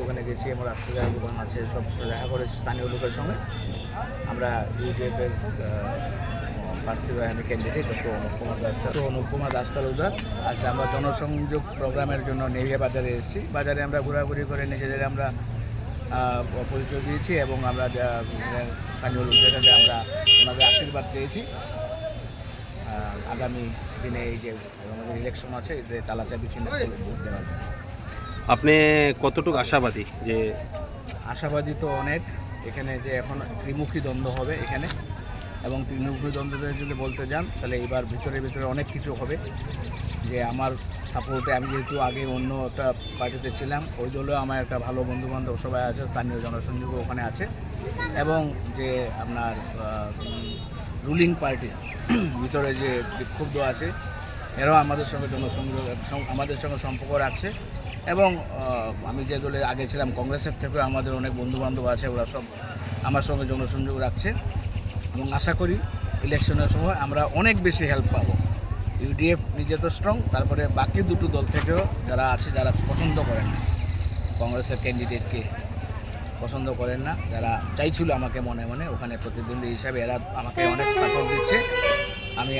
দোকানে গেছি, আমার রাস্তা যাওয়ার দোকান আছে, সব দেখা করেছি স্থানীয় লোকের সঙ্গে। আমরা ইউডিএফের প্রার্থী আমি ক্যান্ডিডেট অনুপ কুমার দাস তালুকদার। আচ্ছা, আমরা জনসংযোগ প্রোগ্রামের জন্য নেভিয়া বাজারে এসেছি। বাজারে আমরা ঘোরাঘুরি করে নিজেদের আমরা পরিচয় দিয়েছি এবং আমরা স্থানীয় লোকদের কাছে আমরা ওনাদের আশীর্বাদ চেয়েছি আগামী দিনে এই যে আমাদের ইলেকশন আছে এতে তালাচাবি চিহ্নে ভোট দেওয়ার জন্য। আপনি কতটুকু আশাবাদী? যে আশাবাদী তো অনেক, এখানে যে এখন ত্রিমুখী দ্বন্দ্ব হবে এখানে, এবং ত্রিমুখী দ্বন্দ্বদের যদি বলতে যান তাহলে এবার ভিতরে অনেক কিছু হবে। যে আমার সাপোর্টে আমি যেহেতু আগে অন্য একটা পার্টিতে ছিলাম, ওই দলেও আমার একটা ভালো বন্ধুবান্ধব সবাই আছে, স্থানীয় জনসংযোগও ওখানে আছে, এবং যে আপনার রুলিং পার্টি ভিতরে যে বিক্ষুব্ধ আছে এরাও আমাদের সঙ্গে আমাদের সঙ্গে সম্পর্ক রাখছে। এবং আমি যে দলে আগে ছিলাম কংগ্রেসের থেকেও আমাদের অনেক বন্ধুবান্ধব আছে, ওরা সব আমার সঙ্গে জনসংযোগ রাখছে, এবং আশা করি ইলেকশনের সময় আমরা অনেক বেশি হেল্প পাবো। ইউডিএফ নিজে তো স্ট্রং, তারপরে বাকি দুটো দল থেকেও যারা আছে, যারা পছন্দ করেন না কংগ্রেসের ক্যান্ডিডেটকে, পছন্দ করেন না, যারা চাইছিল আমাকে মনে মনে ওখানে প্রতিদ্বন্দ্বী হিসাবে, এরা আমাকে অনেক সাপোর্ট দিচ্ছে। আমি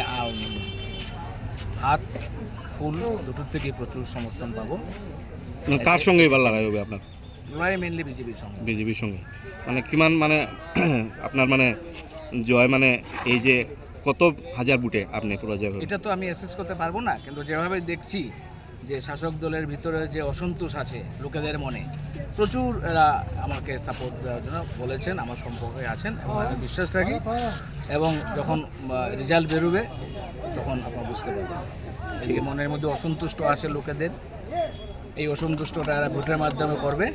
হাত ফুল দুটোর থেকেই প্রচুর সমর্থন পাবো। কার সঙ্গে এবার লড়াই হবে আপনার? লড়াই মেনলি বিজেপির সঙ্গে। বিজেপির সঙ্গে মানে কিমান মানে আপনার মানে জয় মানে এই যে কত হাজার বুটে আপনি পুরো জয়? এটা তো আমি অ্যাসেস করতে পারবো না, কিন্তু যেভাবে দেখছি যে শাসক দলের ভিতরে যে অসন্তোষ আছে লোকেদের মনে, প্রচুর এরা আমাকে সাপোর্ট দেওয়ার জন্য বলেছেন, আমার সম্পর্কে আছেন এবং আমি বিশ্বাস রাখি। এবং যখন রেজাল্ট বেরোবে তখন আপনারা বুঝতে পারবেন এই যে মনের মধ্যে অসন্তুষ্ট আছে লোকেদের, এই অসন্তুষ্টটা এরা ভোটের মাধ্যমে করবে।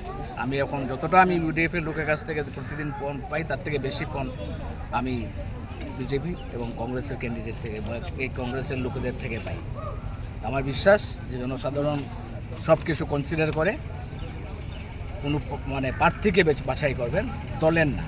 আমি এখন যতটা আমি ইউডিএফের লোকের কাছ থেকে প্রতিদিন ফোন পাই, তার থেকে বেশি ফোন আমি বিজেপি এবং কংগ্রেসের ক্যান্ডিডেট থেকে বা এই কংগ্রেসের লোকেদের থেকে পাই। আমার বিশ্বাস যে জনসাধারণ সব কিছু কনসিডার করে কোনো মানে প্রার্থীকে বাছাই করবেন, দলের না।